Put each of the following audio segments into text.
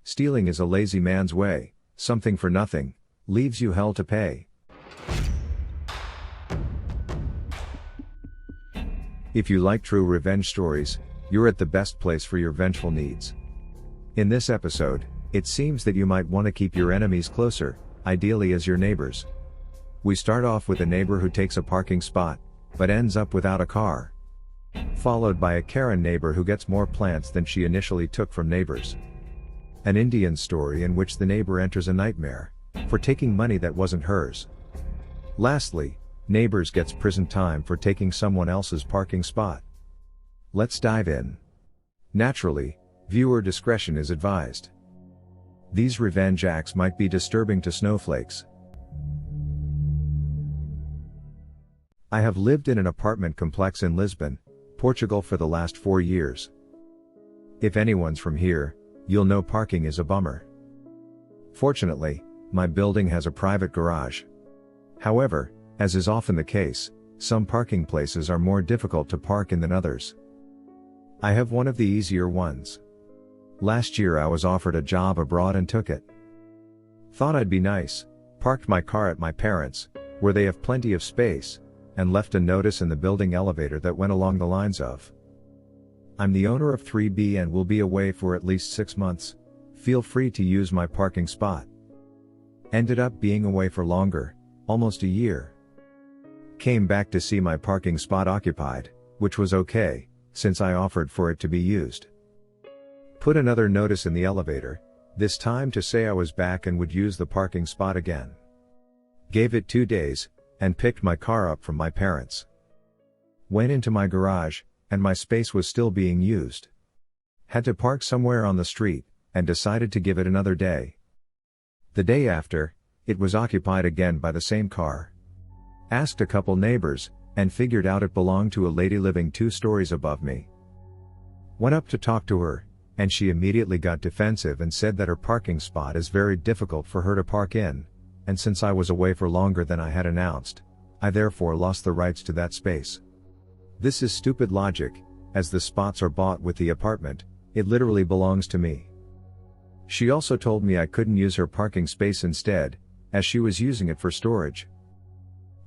Stealing is a lazy man's way, something for nothing, leaves you hell to pay. If you like true revenge stories, you're at the best place for your vengeful needs. In this episode, it seems that you might want to keep your enemies closer, ideally as your neighbors. We start off with a neighbor who takes a parking spot, but ends up without a car. Followed by a Karen neighbor who gets more plants than she initially took from neighbors. An Indian story in which the neighbor enters a nightmare for taking money that wasn't hers. Lastly, neighbors gets prison time for taking someone else's parking spot. Let's dive in. Naturally, viewer discretion is advised. These revenge acts might be disturbing to snowflakes. I have lived in an apartment complex in Lisbon, Portugal for the last 4 years. If anyone's from here, you'll know parking is a bummer. Fortunately, my building has a private garage. However, as is often the case, some parking places are more difficult to park in than others. I have one of the easier ones. Last year I was offered a job abroad and took it. Thought I'd be nice, parked my car at my parents', where they have plenty of space, and left a notice in the building elevator that went along the lines of, "I'm the owner of 3B and will be away for at least 6 months. Feel free to use my parking spot." Ended up being away for longer, almost a year. Came back to see my parking spot occupied, which was okay, since I offered for it to be used. Put another notice in the elevator, this time to say I was back and would use the parking spot again. Gave it 2 days, and picked my car up from my parents'. Went into my garage, and my space was still being used. Had to park somewhere on the street, and decided to give it another day. The day after, it was occupied again by the same car. Asked a couple neighbors, and figured out it belonged to a lady living 2 stories above me. Went up to talk to her, and she immediately got defensive and said that her parking spot is very difficult for her to park in, and since I was away for longer than I had announced, I therefore lost the rights to that space. This is stupid logic, as the spots are bought with the apartment, it literally belongs to me. She also told me I couldn't use her parking space instead, as she was using it for storage.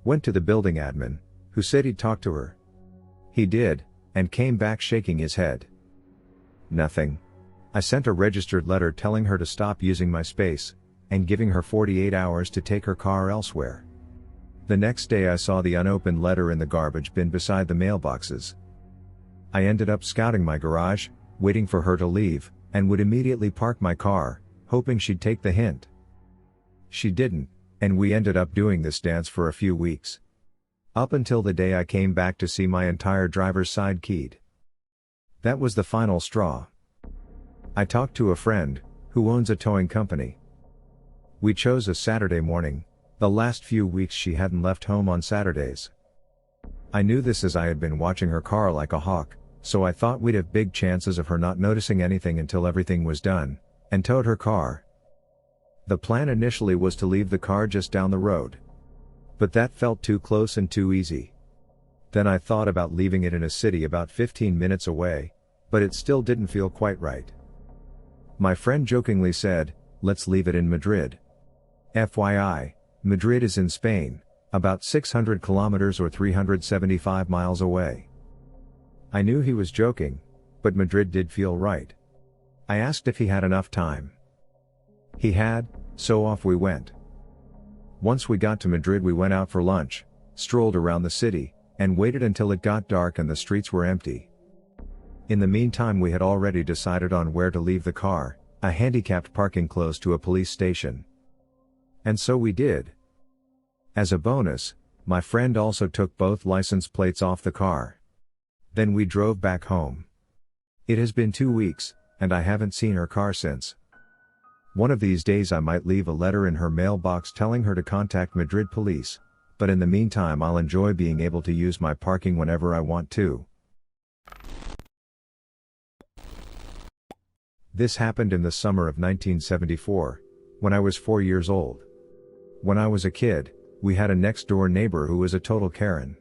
Went to the building admin, who said he'd talk to her. He did, and came back shaking his head. Nothing. I sent a registered letter telling her to stop using my space, and giving her 48 hours to take her car elsewhere. The next day I saw the unopened letter in the garbage bin beside the mailboxes. I ended up scouting my garage, waiting for her to leave, and would immediately park my car, hoping she'd take the hint. She didn't, and we ended up doing this dance for a few weeks. Up until the day I came back to see my entire driver's side keyed. That was the final straw. I talked to a friend, who owns a towing company. We chose a Saturday morning, the last few weeks she hadn't left home on Saturdays. I knew this as I had been watching her car like a hawk, so I thought we'd have big chances of her not noticing anything until everything was done, and towed her car. The plan initially was to leave the car just down the road. But that felt too close and too easy. Then I thought about leaving it in a city about 15 minutes away, but it still didn't feel quite right. My friend jokingly said, "Let's leave it in Madrid." FYI, Madrid is in Spain, about 600 kilometers or 375 miles away. I knew he was joking, but Madrid did feel right. I asked if he had enough time. He had, so off we went. Once we got to Madrid we went out for lunch, strolled around the city, and waited until it got dark and the streets were empty. In the meantime we had already decided on where to leave the car, a handicapped parking close to a police station. And so we did. As a bonus, my friend also took both license plates off the car. Then we drove back home. It has been 2 weeks, and I haven't seen her car since. One of these days I might leave a letter in her mailbox telling her to contact Madrid police, but in the meantime I'll enjoy being able to use my parking whenever I want to. This happened in the summer of 1974, when I was 4 years old. When I was a kid, we had a next-door neighbor who was a total Karen.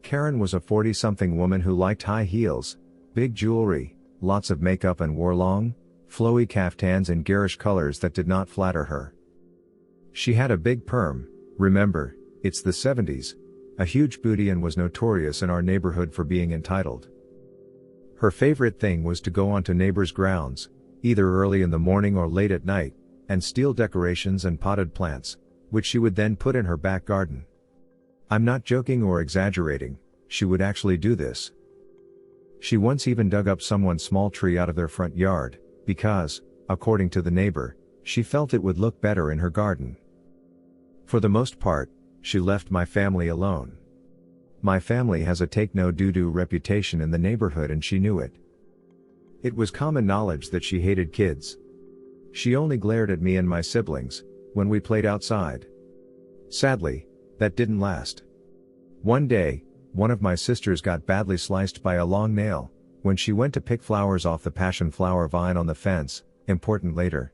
Karen was a 40-something woman who liked high heels, big jewelry, lots of makeup and wore long, flowy caftans in garish colors that did not flatter her. She had a big perm, remember, it's the 70s, a huge booty, and was notorious in our neighborhood for being entitled. Her favorite thing was to go onto neighbors' grounds, either early in the morning or late at night, and steal decorations and potted plants, which she would then put in her back garden. I'm not joking or exaggerating, she would actually do this. She once even dug up someone's small tree out of their front yard, because, according to the neighbor, she felt it would look better in her garden. For the most part, she left my family alone. My family has a take-no-doo-doo reputation in the neighborhood, and she knew it. It was common knowledge that she hated kids. She only glared at me and my siblings when we played outside. Sadly, that didn't last. One day, one of my sisters got badly sliced by a long nail when she went to pick flowers off the passion flower vine on the fence. Important later.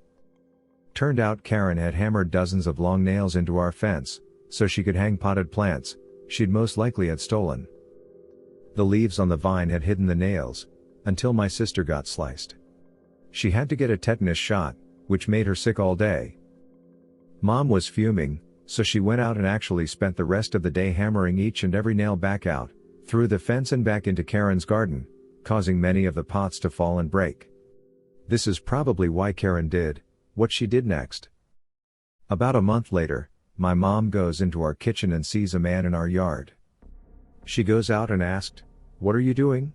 Turned out Karen had hammered dozens of long nails into our fence so she could hang potted plants she'd most likely had stolen. The leaves on the vine had hidden the nails until my sister got sliced. She had to get a tetanus shot, which made her sick all day. Mom was fuming, so she went out and actually spent the rest of the day hammering each and every nail back out, through the fence and back into Karen's garden, causing many of the pots to fall and break. This is probably why Karen did what she did next. About a month later, my mom goes into our kitchen and sees a man in our yard. She goes out and asked, "What are you doing?"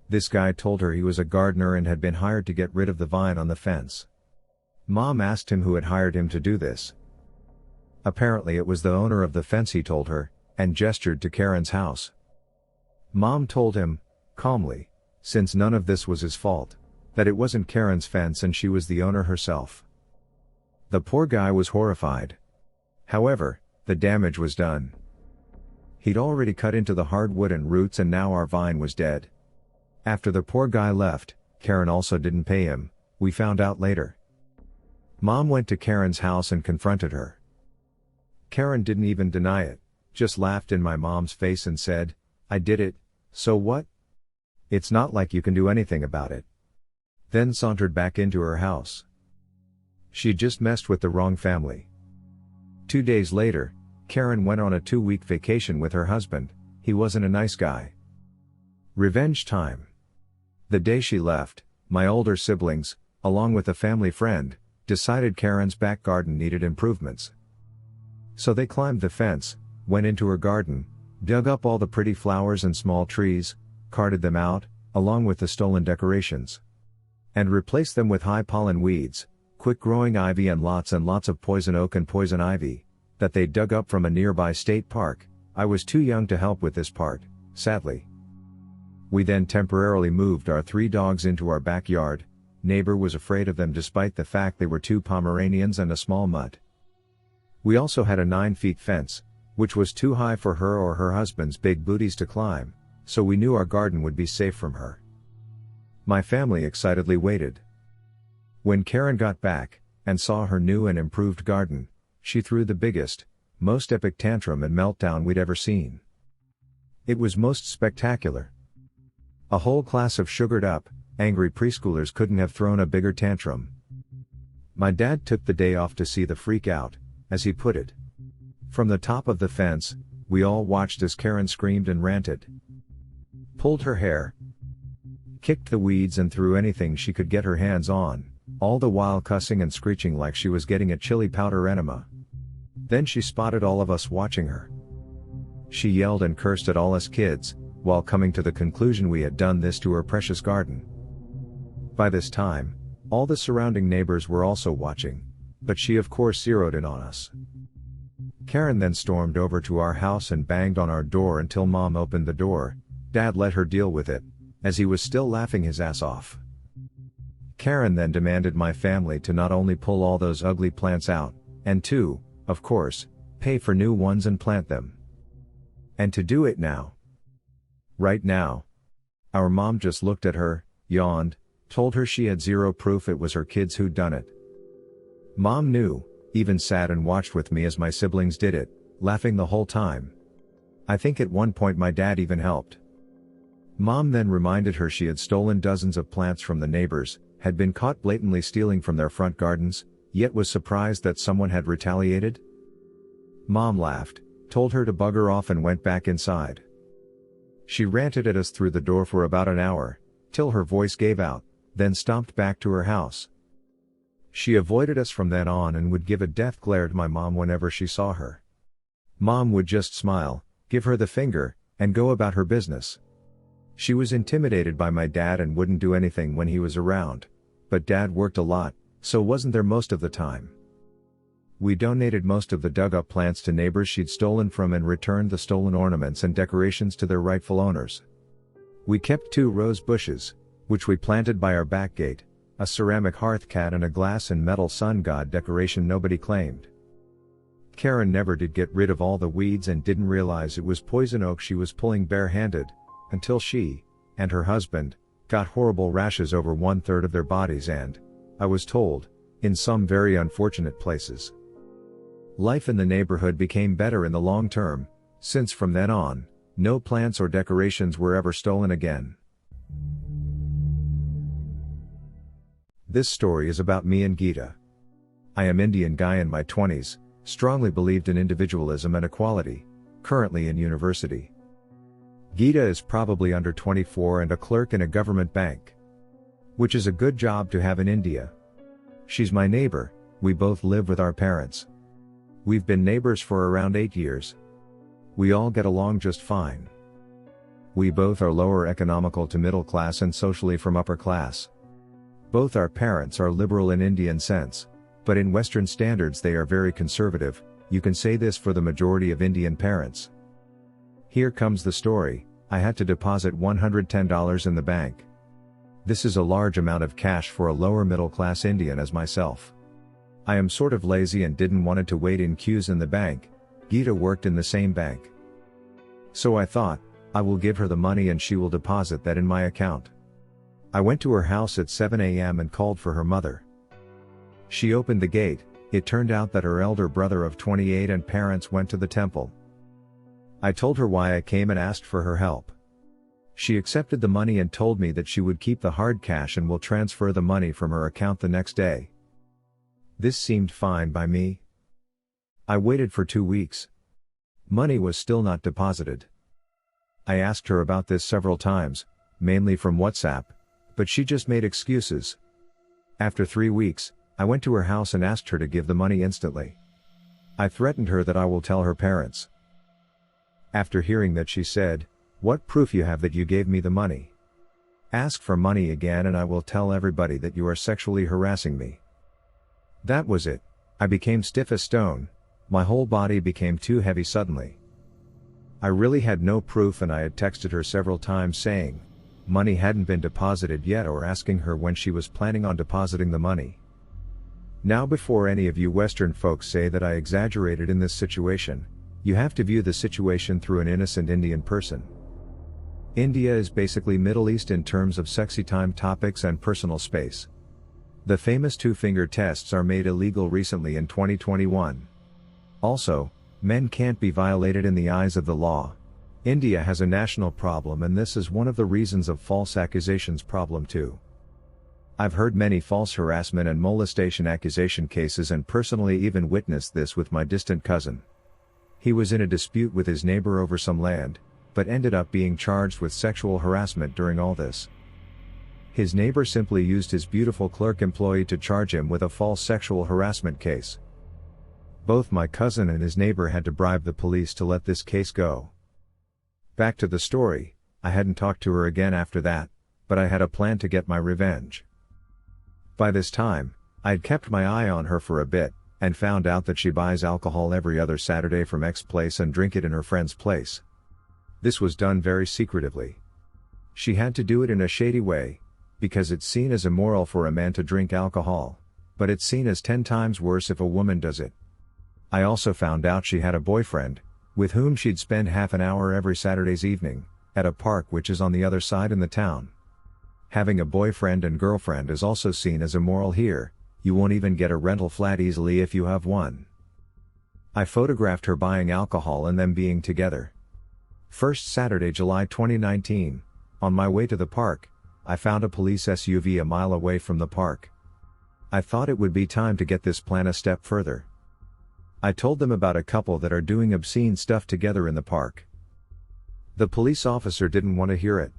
This guy told her he was a gardener and had been hired to get rid of the vine on the fence. Mom asked him who had hired him to do this. Apparently it was the owner of the fence, he told her, and gestured to Karen's house. Mom told him, calmly, since none of this was his fault, that it wasn't Karen's fence and she was the owner herself. The poor guy was horrified. However, the damage was done. He'd already cut into the hardwood and roots, and now our vine was dead. After the poor guy left, Karen also didn't pay him, we found out later. Mom went to Karen's house and confronted her. Karen didn't even deny it, just laughed in my mom's face and said, "I did it, so what? It's not like you can do anything about it." Then sauntered back into her house. She'd just messed with the wrong family. 2 days later, Karen went on a 2-week vacation with her husband. He wasn't a nice guy. Revenge time. The day she left, my older siblings, along with a family friend, decided Karen's back garden needed improvements. So they climbed the fence, went into her garden, dug up all the pretty flowers and small trees, carted them out, along with the stolen decorations, and replaced them with high pollen weeds, quick-growing ivy, and lots of poison oak and poison ivy that they dug up from a nearby state park. I was too young to help with this part, sadly. We then temporarily moved our 3 dogs into our backyard. Neighbor was afraid of them despite the fact they were 2 Pomeranians and a small mutt. We also had a 9-foot fence, which was too high for her or her husband's big booties to climb, so we knew our garden would be safe from her. My family excitedly waited. When Karen got back and saw her new and improved garden, she threw the biggest, most epic tantrum and meltdown we'd ever seen. It was most spectacular. A whole class of sugared-up, angry preschoolers couldn't have thrown a bigger tantrum. My dad took the day off to see the freak out, as he put it. From the top of the fence, we all watched as Karen screamed and ranted, pulled her hair, kicked the weeds, and threw anything she could get her hands on, all the while cussing and screeching like she was getting a chili powder enema. Then she spotted all of us watching her. She yelled and cursed at all us kids, while coming to the conclusion we had done this to her precious garden. By this time, all the surrounding neighbors were also watching, but she of course zeroed in on us. Karen then stormed over to our house and banged on our door until Mom opened the door. Dad let her deal with it, as he was still laughing his ass off. Karen then demanded my family to not only pull all those ugly plants out, and to, of course, pay for new ones and plant them. And to do it now. Right now. Our mom just looked at her, yawned, told her she had zero proof it was her kids who'd done it. Mom knew, even sat and watched with me as my siblings did it, laughing the whole time. I think at one point my dad even helped. Mom then reminded her she had stolen dozens of plants from the neighbors, had been caught blatantly stealing from their front gardens, yet was surprised that someone had retaliated? Mom laughed, told her to bugger off and went back inside. She ranted at us through the door for about an hour, till her voice gave out, then stomped back to her house. She avoided us from then on and would give a death glare to my mom whenever she saw her. Mom would just smile, give her the finger, and go about her business. She was intimidated by my dad and wouldn't do anything when he was around, but Dad worked a lot, so wasn't there most of the time. We donated most of the dug-up plants to neighbors she'd stolen from and returned the stolen ornaments and decorations to their rightful owners. We kept 2 rose bushes, which we planted by our back gate, a ceramic hearth cat and a glass and metal sun god decoration nobody claimed. Karen never did get rid of all the weeds and didn't realize it was poison oak she was pulling barehanded, until she, and her husband, got horrible rashes over 1/3 of their bodies and, I was told, in some very unfortunate places. Life in the neighborhood became better in the long term, since from then on, no plants or decorations were ever stolen again. This story is about me and Geeta. I am Indian guy in my 20s, strongly believed in individualism and equality, currently in university. Geeta is probably under 24 and a clerk in a government bank. Which is a good job to have in India. She's my neighbor, we both live with our parents. We've been neighbors for around 8 years. We all get along just fine. We both are lower economical to middle class and socially from upper class. Both our parents are liberal in Indian sense, but in Western standards they are very conservative. You can say this for the majority of Indian parents. Here comes the story. I had to deposit $110 in the bank. This is a large amount of cash for a lower middle class Indian as myself. I am sort of lazy and didn't want to wait in queues in the bank. Geeta worked in the same bank. So I thought, I will give her the money and she will deposit that in my account. I went to her house at 7 a.m. and called for her mother. She opened the gate. It turned out that her elder brother of 28 and parents went to the temple. I told her why I came and asked for her help. She accepted the money and told me that she would keep the hard cash and will transfer the money from her account the next day. This seemed fine by me. I waited for 2 weeks. Money was still not deposited. I asked her about this several times, mainly from WhatsApp, but she just made excuses. After 3 weeks, I went to her house and asked her to give the money instantly. I threatened her that I will tell her parents. After hearing that, she said, "What proof you have that you gave me the money? Ask for money again and I will tell everybody that you are sexually harassing me." That was it. I became stiff as stone. My whole body became too heavy suddenly. I really had no proof and I had texted her several times saying money hadn't been deposited yet or asking her when she was planning on depositing the money. Now, before any of you Western folks say that I exaggerated in this situation, you have to view the situation through an innocent Indian person. India is basically Middle East in terms of sexy time topics and personal space. The famous 2-finger tests are made illegal recently in 2021. Also, men can't be violated in the eyes of the law. India has a national problem and this is one of the reasons of false accusations problem too. I've heard many false harassment and molestation accusation cases and personally even witnessed this with my distant cousin. He was in a dispute with his neighbor over some land, but ended up being charged with sexual harassment during all this. His neighbor simply used his beautiful clerk employee to charge him with a false sexual harassment case. Both my cousin and his neighbor had to bribe the police to let this case go. Back to the story, I hadn't talked to her again after that, but I had a plan to get my revenge. By this time, I'd kept my eye on her for a bit, and found out that she buys alcohol every other Saturday from X place and drink it in her friend's place. This was done very secretively. She had to do it in a shady way, because it's seen as immoral for a man to drink alcohol, but it's seen as 10 times worse if a woman does it. I also found out she had a boyfriend, with whom she'd spend half an hour every Saturday's evening, at a park which is on the other side in the town. Having a boyfriend and girlfriend is also seen as immoral here. You won't even get a rental flat easily if you have one. I photographed her buying alcohol and them being together. First Saturday, July 2019, on my way to the park, I found a police SUV a mile away from the park. I thought it would be time to get this plan a step further. I told them about a couple that are doing obscene stuff together in the park. The police officer didn't want to hear it.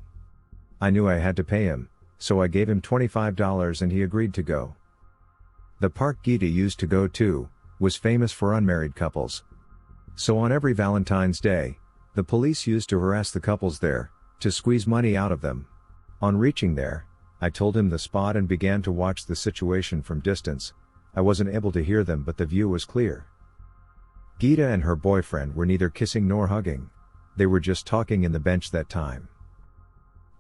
I knew I had to pay him, so I gave him $25 and he agreed to go. The park Gita used to go to was famous for unmarried couples. So on every Valentine's Day, the police used to harass the couples there, to squeeze money out of them. On reaching there, I told him the spot and began to watch the situation from distance. I wasn't able to hear them, but the view was clear. Gita and her boyfriend were neither kissing nor hugging. They were just talking in the bench that time.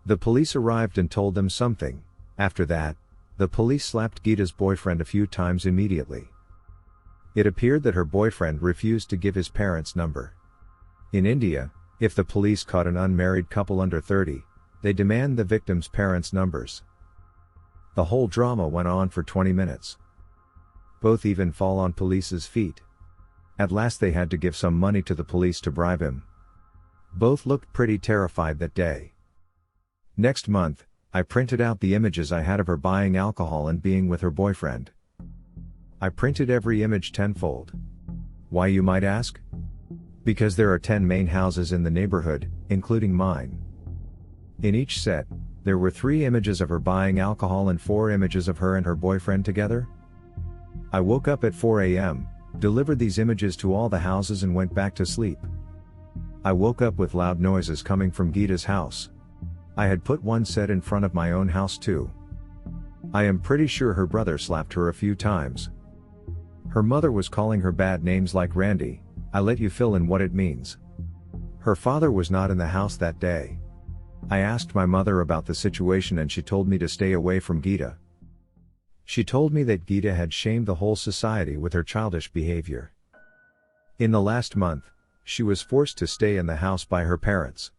The police arrived and told them something. After that, the police slapped Gita's boyfriend a few times immediately. It appeared that her boyfriend refused to give his parents' number. In India, if the police caught an unmarried couple under 30, they demand the victim's parents' numbers. The whole drama went on for 20 minutes. Both even fall on police's feet. At last they had to give some money to the police to bribe him. Both looked pretty terrified that day. Next month, I printed out the images I had of her buying alcohol and being with her boyfriend. I printed every image tenfold. Why, you might ask? Because there are 10 main houses in the neighborhood, including mine. In each set, there were 3 images of her buying alcohol and 4 images of her and her boyfriend together. I woke up at 4 a.m., delivered these images to all the houses and went back to sleep. I woke up with loud noises coming from Gita's house. I had put one set in front of my own house too. I am pretty sure her brother slapped her a few times. Her mother was calling her bad names like Randy. I let you fill in what it means. Her father was not in the house that day. I asked my mother about the situation and she told me to stay away from Gita. She told me that Gita had shamed the whole society with her childish behavior. In the last month, she was forced to stay in the house by her parents.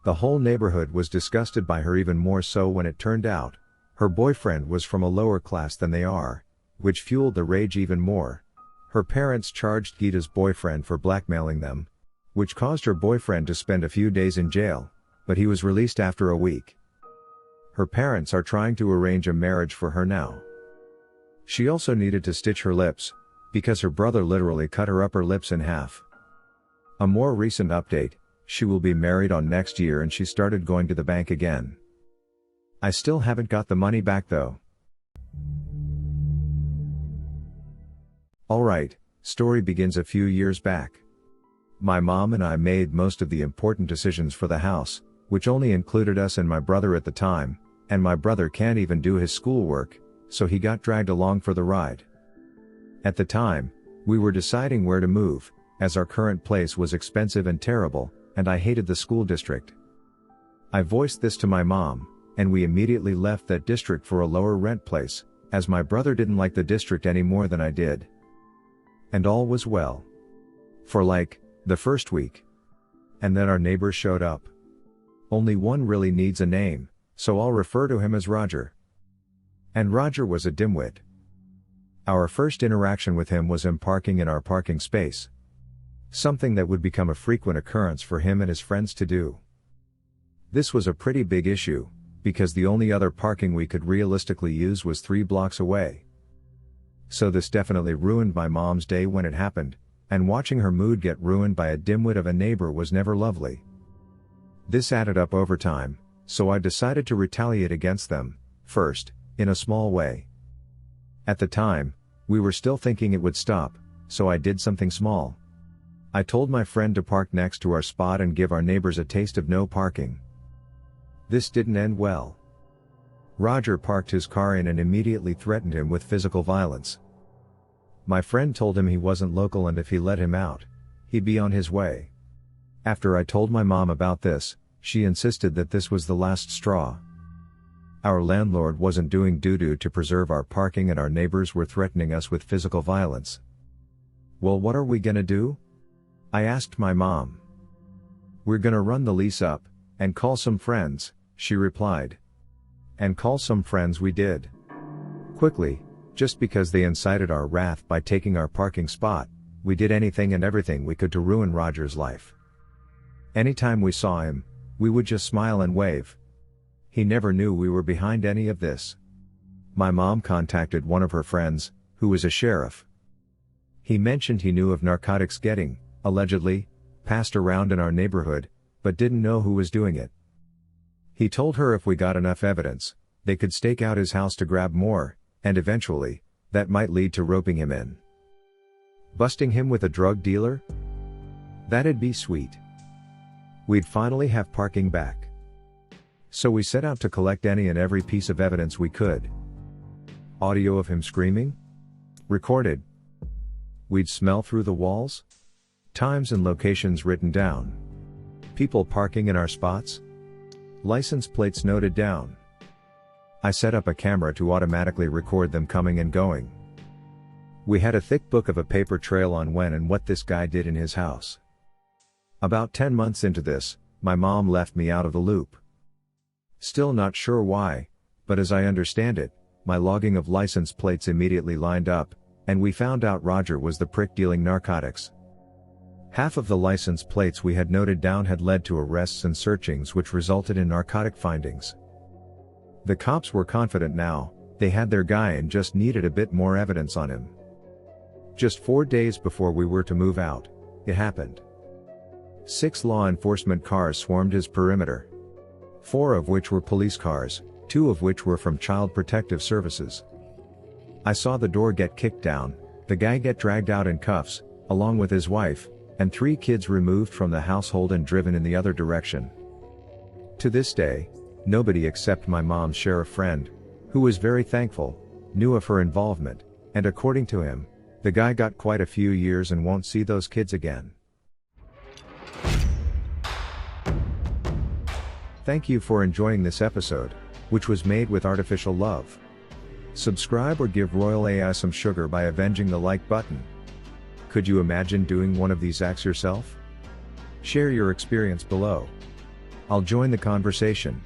The whole neighborhood was disgusted by her, even more so when it turned out her boyfriend was from a lower class than they are, which fueled the rage even more. Her parents charged Gita's boyfriend for blackmailing them, which caused her boyfriend to spend a few days in jail, but he was released after a week. Her parents are trying to arrange a marriage for her now. She also needed to stitch her lips, because her brother literally cut her upper lips in half. A more recent update, she will be married on next year and she started going to the bank again. I still haven't got the money back though. Alright, story begins a few years back. My mom and I made most of the important decisions for the house, which only included us and my brother at the time, and my brother can't even do his schoolwork, so he got dragged along for the ride. At the time, we were deciding where to move, as our current place was expensive and terrible, and I hated the school district. I voiced this to my mom, and we immediately left that district for a lower rent place, as my brother didn't like the district any more than I did. And all was well. For like, the first week. And then our neighbor showed up. Only one really needs a name, so I'll refer to him as Roger. And Roger was a dimwit. Our first interaction with him was him parking in our parking space. Something that would become a frequent occurrence for him and his friends to do. This was a pretty big issue, because the only other parking we could realistically use was 3 blocks away. So this definitely ruined my mom's day when it happened, and watching her mood get ruined by a dimwit of a neighbor was never lovely. This added up over time, so I decided to retaliate against them, first, in a small way. At the time, we were still thinking it would stop, so I did something small. I told my friend to park next to our spot and give our neighbors a taste of no parking. This didn't end well. Roger parked his car in and immediately threatened him with physical violence. My friend told him he wasn't local and if he let him out, he'd be on his way. After I told my mom about this, she insisted that this was the last straw. Our landlord wasn't doing doo-doo to preserve our parking and our neighbors were threatening us with physical violence. Well, what are we gonna do? I asked my mom. We're gonna run the lease up, and call some friends, she replied. And call some friends we did. Quickly, just because they incited our wrath by taking our parking spot, we did anything and everything we could to ruin Roger's life. Anytime we saw him, we would just smile and wave. He never knew we were behind any of this. My mom contacted one of her friends, who was a sheriff. He mentioned he knew of narcotics getting, allegedly, passed around in our neighborhood, but didn't know who was doing it. He told her if we got enough evidence, they could stake out his house to grab more, and eventually, that might lead to roping him in. Busting him with a drug dealer? That'd be sweet. We'd finally have parking back. So we set out to collect any and every piece of evidence we could. Audio of him screaming? Recorded. We'd smell through the walls? Times and locations written down. People parking in our spots? License plates noted down. I set up a camera to automatically record them coming and going. We had a thick book of a paper trail on when and what this guy did in his house. About 10 months into this, my mom left me out of the loop. Still not sure why, but as I understand it, my logging of license plates immediately lined up, and we found out Roger was the prick dealing narcotics. Half of the license plates we had noted down had led to arrests and searchings which resulted in narcotic findings. The cops were confident now, they had their guy and just needed a bit more evidence on him. Just 4 days before we were to move out, it happened. 6 law enforcement cars swarmed his perimeter. 4 of which were police cars, 2 of which were from Child Protective Services. I saw the door get kicked down, the guy get dragged out in cuffs, along with his wife, and 3 kids removed from the household and driven in the other direction. To this day, nobody except my mom's sheriff friend, who was very thankful, knew of her involvement, and according to him, the guy got quite a few years and won't see those kids again. Thank you for enjoying this episode, which was made with artificial love. Subscribe or give Royal AI some sugar by avenging the like button. Could you imagine doing one of these acts yourself? Share your experience below. I'll join the conversation.